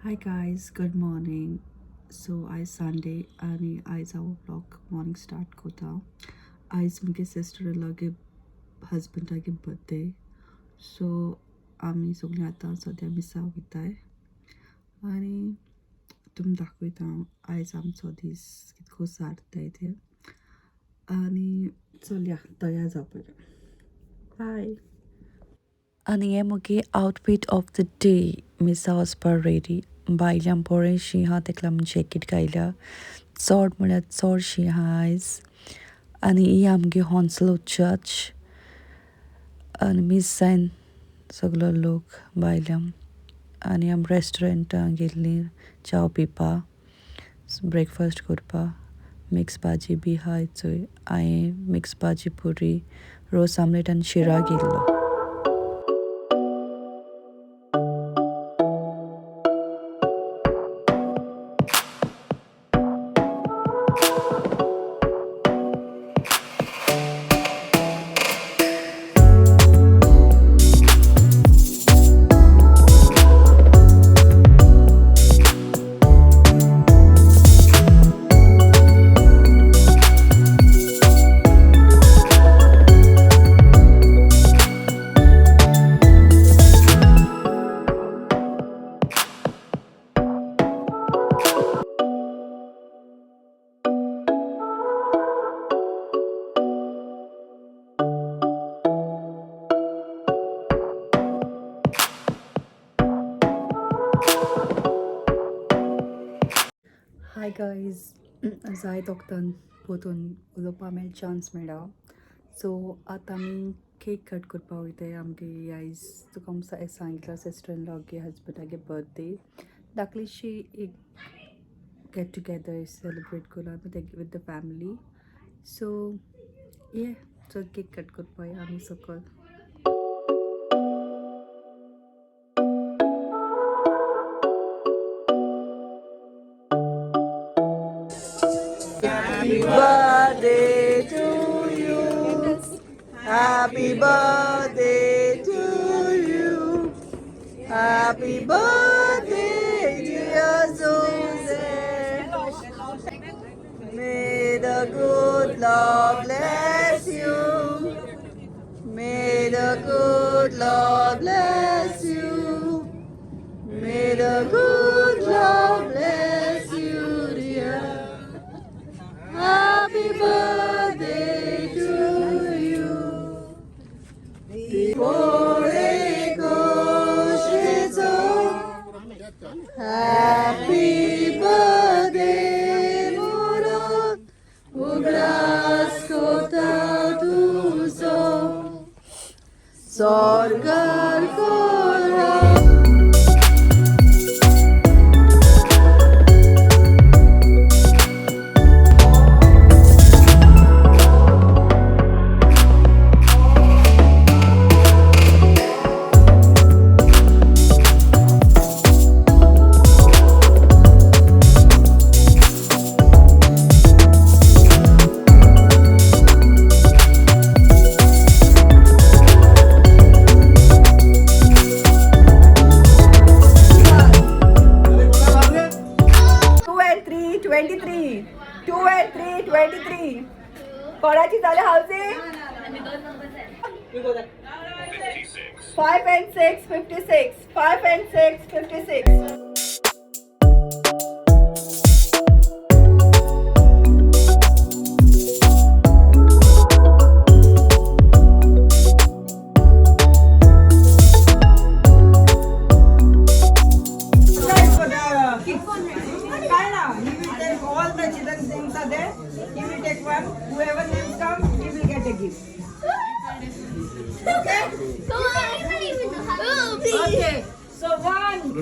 Hi guys, good morning. So आज Sunday आणि आज हांव ब्लॉग मॉर्निंग स्टार्ट कोता. आज मुगे सिस्टर लागे हजबंडागे बर्थडे. सो आमी सगळीं आतां सद्या मिसा वयताय आनी तुमकां दाखयता हांव आयज आमचो दीस कितको सारताय ते आनी चलया तयार जावपाक. बाय. आनी हे मुगे आउटफीट ऑफ द डे मिसा वचपा रेडी. बायलां बरेंशीं आहा तेका लागून जॅकेट घायल्या चड म्हळ्यार चडशीं आहा आयज. आनी ही आमगे हॉन्सलो चर्च आनी मिस जायन सगलो लोक बायलां आनी आमी रेस्टॉरंटां गेल्लीं च्या पिवपा ब्रेकफास्ट करपा. मिक्स भाजी बी आहाय चोय. हांवें मिक्स भाजी पुरी रोस आमलेट आनी शिरा गेल्लो. हाय गायज, जाय वक्तान पोतून उलोवपा चान्स मेळ्ळा. सो आतां आमी केक कट करपा वयताय. आमगे आयज तुका हांव सांगितला सिस्टर इन लॉगे हजबंडागे बर्थडे. धाकलीशी एक गेट टुगेदर सेलिब्रेट कोला विथ द फॅमिली. सो ये चल केक कट करपा आमी सकल. Happy birthday to you. Happy birthday to you. Happy birthday, dear Jose. May the good Lord bless you. May the good Lord bless you. May the good Lord bless you, dear. Happy birthday to you. Before goes happy birthday, Mora. Ugras kota tuso. Sorgar kora. कोणाची झाले housing 5 and 6 56 5 and 6 56. Whoever names come, he will get a gift. Okay? Come on, I don't even know how to. Okay. So 1,